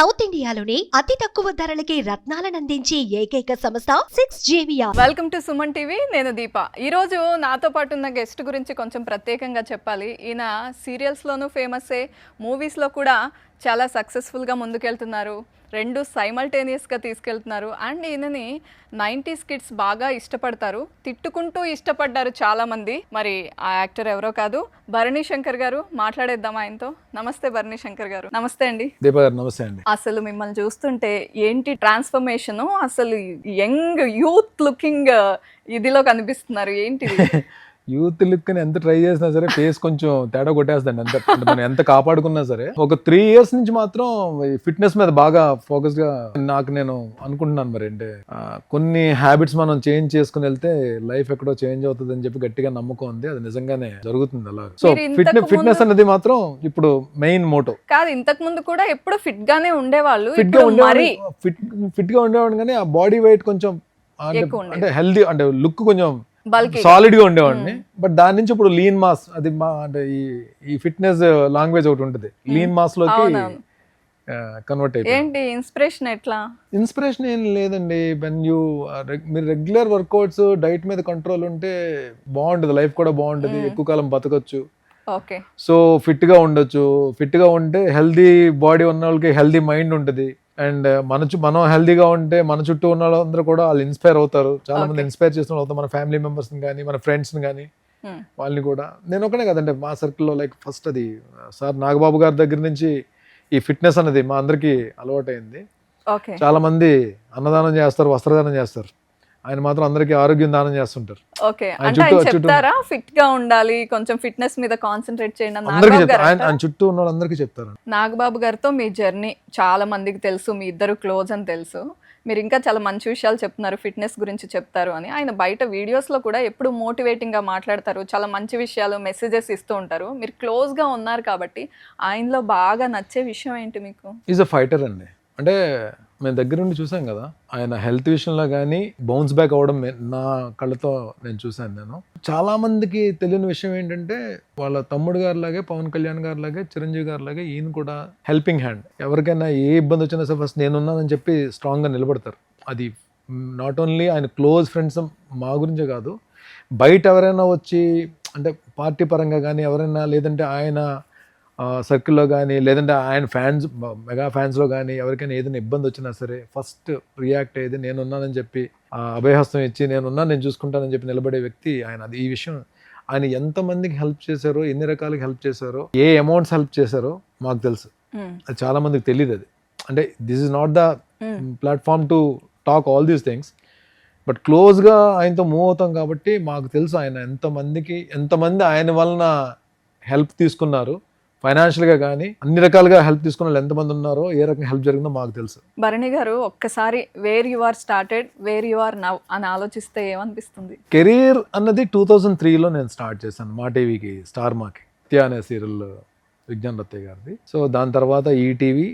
South ఇండియాలోని అతి తక్కువ ధరలకి రత్నాలనందించే ఏకైక సంస్థ 6JVR. Welcome to Suman TV. నేను దీప. ఈరోజు నాతో పాటు ఉన్న గెస్ట్ గురించి కొంచెం ప్రత్యేకంగా చెప్పాలి. ఈయన సీరియల్స్లోనూ ఫేమస్సే, మూవీస్లో కూడా చాలా సక్సెస్ఫుల్గా ముందుకెళ్తున్నారు. రెండు సైమల్టేనియస్గా తీసుకెళ్తున్నారు. అండ్ ఈయనని 90s కిడ్స్ బాగా ఇష్టపడతారు, తిట్టుకుంటూ ఇష్టపడ్డారు చాలామంది. మరి ఆ యాక్టర్ ఎవరో కాదు, భరణి శంకర్ గారు. మాట్లాడేద్దాం ఆయనతో. నమస్తే భరణి శంకర్ గారు. నమస్తే అండి. దీప గారు నమస్తే అండి. అసలు మిమ్మల్ని చూస్తుంటే ఏంటి ట్రాన్స్ఫర్మేషన్, అసలు యంగ్ యూత్ లుకింగ్ ఇదిలో కనిపిస్తున్నారు. ఏంటిది? యూత్ లుక్ ని ఎంత ట్రై చేసినా సరే ఫేస్ కొంచెం తేడా కొట్టేస్తుందండి. అంటే మనం ఎంత కాపాడుకున్నా సరే ఒక 3 years నుంచి మాత్రం ఫిట్నెస్ మీద బాగా ఫోకస్ గా నేను అనుకుంటున్నాను. మరి అంటే కొన్ని హ్యాబిట్స్ మనం చేంజ్ చేసుకుని వెళ్తే లైఫ్ ఎక్కడో చేంజ్ అవుతుంది అని చెప్పి గట్టిగా నమ్మకం ఉంది. అది నిజంగానే జరుగుతుంది అలా. సో ఫిట్నెస్ అనేది మాత్రం ఇప్పుడు మెయిన్ మోటో కాదు. ఇంతకు ముందు కూడా ఎప్పుడు ఫిట్ గానే ఉండేవాళ్ళు, ఫిట్ గా ఉండేవాడు కానీ ఆ బాడీ వెయిట్ కొంచెం అంటే హెల్దీ, అంటే లుక్ కొంచెం సాలిడ్ గా ఉండేవాడిని. బట్ దాని నుంచి ఇప్పుడు లీన్ మాస్, అది అంటే ఈ ఫిట్నెస్ లాంగ్వేజ్ ఒకటి ఉంటుంది, లీన్ మాస్ లోకి కన్వర్ట్ అయిపోయింది. ఏంటి ఇన్స్పిరేషన్? ఎట్లా ఇన్స్పిరేషన్ ఏం లేదండి. మీరు రెగ్యులర్ వర్కౌట్స్, డైట్ మీద కంట్రోల్ ఉంటే బాగుంటుంది, లైఫ్ కూడా బాగుంటుంది, ఎక్కువ కాలం బతకచ్చు. ఓకే. సో ఫిట్ గా ఉండొచ్చు. ఫిట్ గా ఉంటే హెల్దీ బాడీ ఉన్న వాళ్ళకి హెల్దీ మైండ్ ఉంటుంది. అండ్ మనం హెల్దీగా ఉంటే మన చుట్టూ ఉన్న వాళ్ళందరూ కూడా వాళ్ళు ఇన్స్పైర్ అవుతారు. చాలా మంది ఇన్స్పైర్ చేస్తున్న అవుతారు, మన ఫ్యామిలీ మెంబర్స్ కానీ మన ఫ్రెండ్స్ కానీ. వాళ్ళని కూడా నేను ఒకనే కదంటే మా సర్కిల్లో లైక్ ఫస్ట్ అది సార్ నాగబాబు గారి దగ్గర నుంచి ఈ ఫిట్నెస్ అనేది మా అందరికి అలవాటైంది. చాలా మంది అన్నదానం చేస్తారు, వస్త్రదానం చేస్తారు, ఆయన మాత్రం అందరికి ఆరోగ్యం దానం చేస్తుంటారు. ఓకే. అంటే ఆయన చెప్తారా ఫిట్ గా ఉండాలి, కొంచెం ఫిట్నెస్ మీద కాన్సన్ట్రేట్ చేయండి? ఆయన చుట్టూ ఉన్న వాళ్ళందరికీ చెప్తారు. నాగబాబు గారితో మీ జర్నీ చాలా మందికి తెలుసు, మీ ఇద్దరు క్లోజ్ అని తెలుసు. మీరు ఇంకా చాలా మంచి విషయాలు చెప్తున్నారు, ఫిట్నెస్ గురించి చెప్తారు అని. ఆయన బయట వీడియోస్లో కూడా ఎప్పుడు మోటివేటింగ్గా మాట్లాడతారు, చాలా మంచి విషయాలు, మెసేజెస్ ఇస్తూ ఉంటారు. మీరు క్లోజ్గా ఉన్నారు కాబట్టి ఆయనలో బాగా నచ్చే విషయం ఏంటి మీకు? ఈజ్ అ ఫైటర్ అండి. అంటే మేము దగ్గర నుండి చూసాం కదా, ఆయన హెల్త్ విషయంలో కానీ బౌన్స్ బ్యాక్ అవ్వడం నా కళ్ళతో నేను చూశాను. నేను చాలా మందికి తెలియని విషయం ఏంటంటే వాళ్ళ తమ్ముడు గారి లాగే, పవన్ కళ్యాణ్ గారి లాగే, చిరంజీవి గారి లాగే ఈయన కూడా హెల్పింగ్ హ్యాండ్. ఎవరికైనా ఏ ఇబ్బంది వచ్చినా సరే ఫస్ట్ నేనున్నానని చెప్పి స్ట్రాంగ్గా నిలబడతారు. అది నాట్ ఓన్లీ ఆయన క్లోజ్ ఫ్రెండ్స్ మా గురించే కాదు, బయట ఎవరైనా వచ్చి అంటే పార్టీ పరంగా కానీ ఎవరైనా, లేదంటే ఆయన సర్కిల్లో కానీ, లేదంటే ఆయన ఫ్యాన్స్, మెగా ఫ్యాన్స్లో కానీ ఎవరికైనా ఏదైనా ఇబ్బంది వచ్చినా సరే ఫస్ట్ రియాక్ట్ అయ్యేది నేనున్నానని చెప్పి, అభయహస్తం ఇచ్చి నేను చూసుకుంటానని చెప్పి నిలబడే వ్యక్తి ఆయన. అది ఈ విషయం ఆయన ఎంతమందికి హెల్ప్ చేశారో, ఎన్ని రకాలకి హెల్ప్ చేశారో, ఏ అమౌంట్స్ హెల్ప్ చేశారో మాకు తెలుసు. అది చాలా మందికి తెలియదు. అది అంటే this is not the platform to talk all these things. But క్లోజ్గా ఆయనతో మూవ్ అవుతాం కాబట్టి మాకు తెలుసు ఆయన ఎంతమంది ఆయన వలన హెల్ప్ తీసుకున్నారు. ఫైనాన్షియల్గా కానీ అన్ని రకాలుగా హెల్ప్ తీసుకున్న వాళ్ళు ఎంతమంది ఉన్నారో, ఏ రకంగా హెల్ప్ జరిగిందో మాకు తెలుసు. భరణి గారు, ఒక్కసారి where you are started, where you are now అని ఆలోచిస్తే ఏమనిపిస్తుంది? కెరీర్ అన్నది 2003లో నేను స్టార్ట్ చేశాను మా టీవీకి, స్టార్ మాకి నిత్య అనే సీరియల్ విజ్ఞాన్ రత్తయ్య గారిది. సో దాని తర్వాత ఈటీవీ,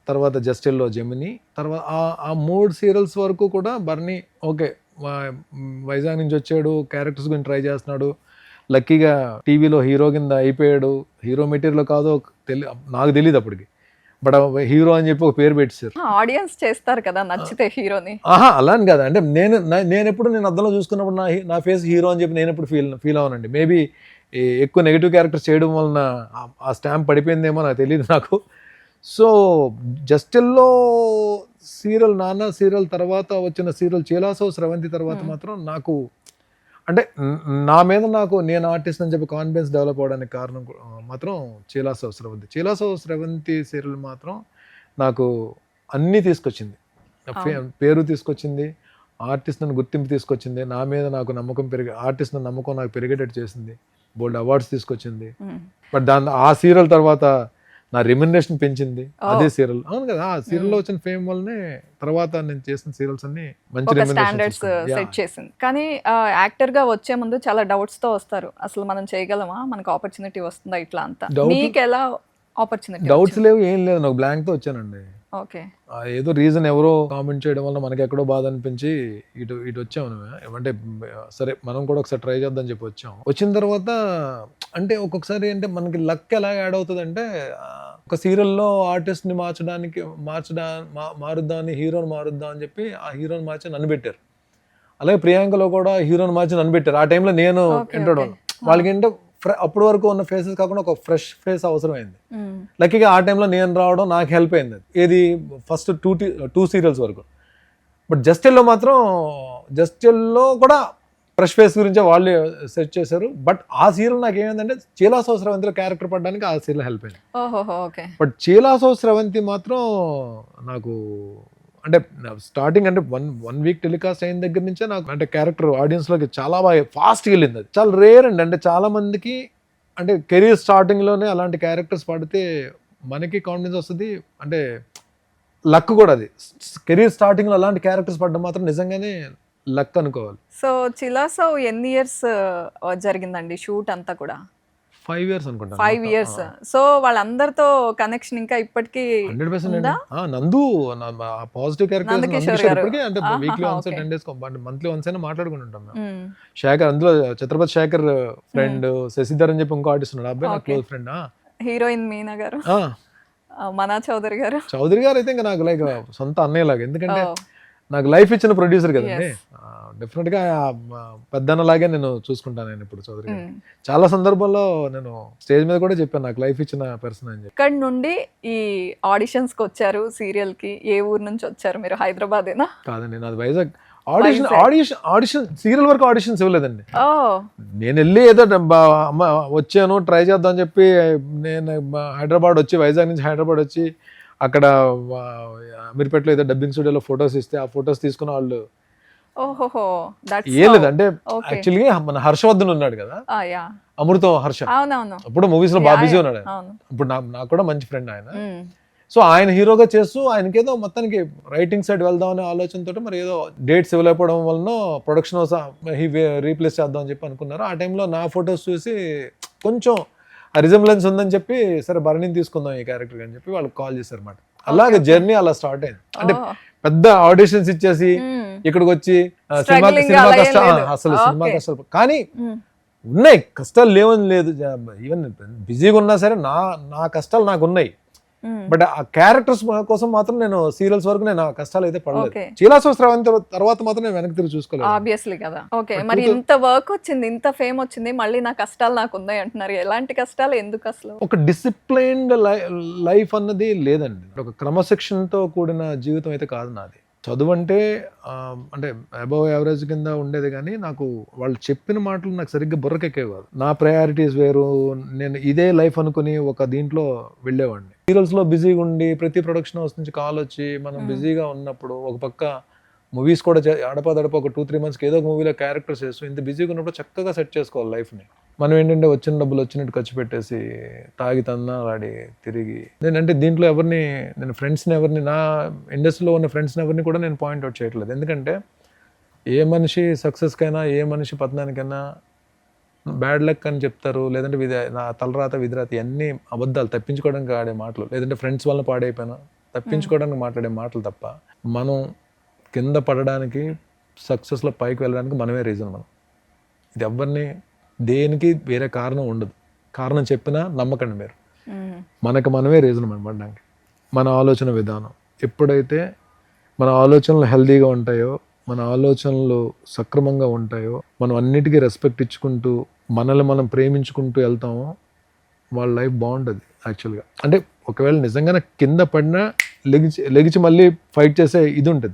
తర్వాత జస్టిల్లో జెమిని, తర్వాత ఆ 3 సీరియల్స్ వరకు కూడా భరణి ఓకే వైజాగ్ నుంచి వచ్చాడు, క్యారెక్టర్స్ గురించి ట్రై చేస్తున్నాడు, లక్కీగా టీవీలో హీరో కింద అయిపోయాడు. హీరో మెటీరియల్ కాదో నాకు తెలియదు అప్పటికి, బట్ హీరో అని చెప్పి ఒక పేరు పెట్టారు. ఆడియన్స్ చేస్తారు కదా నచ్చితే హీరోని. అలా అని కాదు, అంటే నేను ఎప్పుడు అద్దంలో చూసుకున్నప్పుడు నా ఫేస్ హీరో అని చెప్పి నేను ఎప్పుడు ఫీల్ అవునండి. మేబీ ఎక్కువ నెగిటివ్ క్యారెక్టర్స్ చేయడం వలన ఆ స్టాంప్ పడిపోయిందేమో నాకు తెలియదు నాకు. సో జస్టిల్లో సీరియల్, నాన్న సీరియల్ తర్వాత వచ్చిన సీరియల్ చీలాసో స్రవంతి తర్వాత మాత్రం నాకు అంటే నా మీద నేను ఆర్టిస్ట్ అని చెప్పి కాన్ఫిడెన్స్ డెవలప్ అవడానికి కారణం మాత్రం చీలాసో స్రవంతి సీరియల్ మాత్రం నాకు అన్నీ తీసుకొచ్చింది. పేరు తీసుకొచ్చింది, ఆర్టిస్ట్ నన్ను గుర్తింపు తీసుకొచ్చింది, నా మీద నాకు నమ్మకం ఆర్టిస్ట్ నమ్మకం నాకు పెరిగేటట్టు చేసింది, బోల్డ్ అవార్డ్స్ తీసుకొచ్చింది. బట్ ఆ సీరియల్ తర్వాత నా రెమ్యునరేషన్ పెంచింది అదే సీరియల్. అవును కదా, ఆ సీరియల్లో వచ్చిన ఫేమ్ వల్లనే తర్వాత నేను చేసిన సీరియల్స్ అన్ని మంచి స్టాండర్డ్స్ సెట్ చేసింది. కానీ యాక్టర్ గా వచ్చే ముందు చాలా డౌట్స్ తో వస్తారు. అసలు మనం చేయగలమా, మనకు ఆపర్చునిటీ వస్తుందా, ఇట్లా అంతా. మీకు ఎలా ఆపర్చునిటీ? డౌట్స్ లేవు, ఏం లేదు, నాకు బ్లాంక్ తో వచ్చానండి. ఓకే. ఏదో రీజన్ ఎవరో కామెంట్ చేయడం వల్ల మనకి ఎక్కడో బాధ అనిపించి ఇటు వచ్చాము. అంటే సరే మనం కూడా ఒకసారి ట్రై చేద్దాం చెప్పి వచ్చాము. వచ్చిన తర్వాత అంటే ఒక్కొక్కసారి అంటే మనకి లక్ ఎలా యాడ్ అవుతుంది అంటే ఒక సీరియల్లో ఆర్టిస్ట్ని మారుద్దామని హీరోని మారుద్దాం అని చెప్పి ఆ హీరోని మార్చి నన్ను పెట్టారు. అలాగే ప్రియాంకలో కూడా హీరోని మార్చి నన్ను పెట్టారు. ఆ టైంలో నేను ఎంటర్ వాళ్ళకి ఏంటో అప్పటి వరకు ఉన్న ఫేసెస్ కాకుండా ఒక ఫ్రెష్ ఫేస్ అవసరమైంది. లక్కీగా ఆ టైంలో నేను రావడం నాకు హెల్ప్ అయింది. ఏది ఫస్ట్ టూ సీరియల్స్ వరకు. బట్ జస్టిల్లో మాత్రం జస్టిల్లో కూడా ఫ్రెష్ ఫేస్ గురించే వాళ్ళు సెట్ చేశారు. బట్ ఆ సీరియల్ నాకు ఏమైందంటే చీలాసో స్రవంతిలో క్యారెక్టర్ పడడానికి ఆ సీరియల్ హెల్ప్ అయింది. బట్ చీలాసో స్రవంతి మాత్రం నాకు అంటే స్టార్టింగ్ అంటే వన్ వీక్ టెలికాస్ట్ అయిన దగ్గర నుంచే నాకు అంటే క్యారెక్టర్ ఆడియన్స్లోకి చాలా బాగా ఫాస్ట్గా వెళ్ళింది. అది చాలా రేర్ అండి. అంటే చాలా మందికి అంటే కెరీర్ స్టార్టింగ్లోనే అలాంటి క్యారెక్టర్స్ పడితే మనకి కాన్ఫిడెన్స్ వస్తుంది. అంటే లక్ కూడా అది. కెరీర్ స్టార్టింగ్లో అలాంటి క్యారెక్టర్స్ పడడం మాత్రం నిజంగానే లక్ అనుకోవాలి. సో చిలాసో ఎన్ని ఇయర్స్ జరిగిందండి షూట్ అంతా కూడా? 5 years అనుకుంటాను. 5 years. సో వాళ్ళందరితో కనెక్షన్ ఇంకా ఇప్పటికీ 100%. నందు పాజిటివ్ క్యారెక్టర్ అంటే weekly once 10 days monthly once అయినా మాట్లాడుకుంటుంటాం మేము. శేఖర్ అందులో ఛత్రపతి శేఖర్ ఫ్రెండ్ శశిధర్ అని చెప్పి ఇంకో ఆర్టిస్ట్ ఉన్నాడు. అబ్బాయి నా క్లోజ్ ఫ్రెండ్. హీరోయిన్ మీనా గారు, మనా చౌదరి గారు అయితే ఇంకా నాకు లైక్ సొంత అన్నయ్య లాగా. ఎందుకంటే నాకు లైఫ్ ఇచ్చిన ప్రొడ్యూసర్ కదండి. డెఫినెట్ గా పెద్దన్నలాగే నేను చూసుకుంటాను. నేను ఇప్పుడు చౌదరి గారు చాలా సందర్భాల్లో నేను స్టేజ్ మీద కూడా చెప్పాను నాకు లైఫ్ ఇచ్చిన పర్సన్ అని చెప్పి. ఇక్కడ నుండి ఈ ఆడిషన్స్ కి వచ్చారు సీరియల్ కి. ఏ ఊరు నుంచి వచ్చారు మీరు? హైదరాబాదేనా? కాదండి, నాది వైజాగ్. ఆడిషన్ సీరియల్ వరకు ఆడిషన్స్ ఇవ్వలేదండి. నేను వెళ్ళి ఏదో వచ్చాను ట్రై చేద్దాం అని చెప్పి నేను హైదరాబాద్ వచ్చి, వైజాగ్ నుంచి హైదరాబాద్ వచ్చి అక్కడ అమీర్పేటలో ఏదో డబ్బింగ్ స్టూడియోలో ఫొటోస్ ఇస్తే ఆ ఫొటోస్ తీసుకున్న వాళ్ళు ఏం లేదు. అంటే యాక్చువల్గా మన హర్షవర్ధన్ ఉన్నాడు కదా, అమృతం హర్ష, అప్పుడు మూవీస్ లో బాగా బిజీ ఉన్నాడు. ఇప్పుడు నాకు కూడా మంచి ఫ్రెండ్ ఆయన. సో ఆయన హీరోగా చేస్తూ ఆయనకేదో మొత్తానికి రైటింగ్ సైడ్ వెళ్దాం అనే ఆలోచనతో మరి ఏదో డేట్స్ ఇవ్వలేకపోవడం వలన ప్రొడక్షన్ రీప్లేస్ చేద్దాం అని చెప్పి అనుకున్నారు. ఆ టైంలో నా ఫొటోస్ చూసి కొంచెం రిజంబ్లెన్స్ ఉందని చెప్పి సరే భరణిని తీసుకుందాం ఈ క్యారెక్టర్ అని చెప్పి వాళ్ళకి కాల్ చేశారు అన్నమాట. అలాగే జర్నీ అలా స్టార్ట్ అయింది. అంటే పెద్ద ఆడిషన్స్ ఇచ్చేసి ఇక్కడికి వచ్చి సినిమా కష్టాలు అసలు సినిమా కష్టాలు కానీ ఉన్నాయి, కష్టాలు లేవని లేదు. ఈవెన్ బిజీగా ఉన్నా సరే నా కష్టాలు నాకు ఉన్నాయి. బట్ ఆ క్యారెక్టర్స్ కోసం మాత్రం నేను సీరియల్స్ వరకు నేను ఆ కష్టాలు అయితే పడలేదు. చీలాసో స్రవంతి తర్వాత మాత్రం నేను వెనక్కి తిరిగి చూసుకోలేదు. ఆబ్వియస్లీ కదా. ఓకే, మరి ఇంత వర్క్ వచ్చింది, ఇంత ఫేమ్ వచ్చింది, మళ్ళీ నా కష్టాలు నాకు ఉన్నాయి అంటున్నారు. ఎలాంటి కష్టాలు, ఎందుకు అసలు? ఒక డిసిప్లైన్డ్ లైఫ్ అన్నది లేదండి. ఒక క్రమశిక్షణతో కూడిన జీవితం అయితే కాదు నాది. చదువు అంటే అబవ్ యావరేజ్ కింద ఉండేది, కానీ నాకు వాళ్ళు చెప్పిన మాటలు నాకు సరిగ్గా బుర్రకెక్కేవి కాదు. నా ప్రయారిటీస్ వేరు. నేను ఇదే లైఫ్ అనుకుని ఒక దీంట్లో వెళ్ళేవాడిని. సీరియల్స్లో బిజీగా ఉండి ప్రతి ప్రొడక్షన్ హౌస్ నుంచి కాల్ వచ్చి మనం బిజీగా ఉన్నప్పుడు ఒక పక్క మూవీస్ కూడా అడపదడప ఒక 2-3 months ఏదో ఒక మూవీలో క్యారెక్టర్స్ చేస్తూ ఇంత బిజీగా ఉన్నప్పుడు చక్కగా సెట్ చేసుకోవాలి లైఫ్ని. మనం ఏంటంటే వచ్చిన డబ్బులు వచ్చినట్టు ఖర్చు పెట్టేసి తాగి తన్నాలాడి తిరిగి నేనంటే దీంట్లో నేను ఫ్రెండ్స్ని ఎవరిని, నా ఇండస్ట్రీలో ఉన్న ఫ్రెండ్స్ని ఎవరిని కూడా నేను పాయింట్అవుట్ చేయట్లేదు. ఎందుకంటే ఏ మనిషి సక్సెస్కైనా ఏ మనిషి పతనానికైనా బ్యాడ్ లక్ అని చెప్తారు, లేదంటే నా తలరాత విధిరాత అన్నీ అబద్ధాలు, తప్పించుకోవడానికి ఆడే మాటలు, లేదంటే ఫ్రెండ్స్ వల్ల పాడైపోయినా తప్పించుకోవడానికి మాట్లాడే మాటలు తప్ప మనం కింద పడడానికి సక్సెస్లో పైకి వెళ్ళడానికి మనమే రీజన్. మనం ఇది ఎవరిని దేనికి వేరే కారణం ఉండదు. కారణం చెప్పినా నమ్మకండి మీరు. మనకు మనమే రీజన్ మనం పడడానికి. మన ఆలోచన విధానం ఎప్పుడైతే మన ఆలోచనలు హెల్దీగా ఉంటాయో, మన ఆలోచనలు సక్రమంగా ఉంటాయో, మనం అన్నిటికీ రెస్పెక్ట్ ఇచ్చుకుంటూ మనల్ని మనం ప్రేమించుకుంటూ వెళ్తామో వాళ్ళ లైఫ్ బాగుంటుంది యాక్చువల్గా. అంటే ఒకవేళ నిజంగానే కింద పడినా లెగిచి మళ్ళీ ఫైట్ చేసే ఇది ఉంటుంది.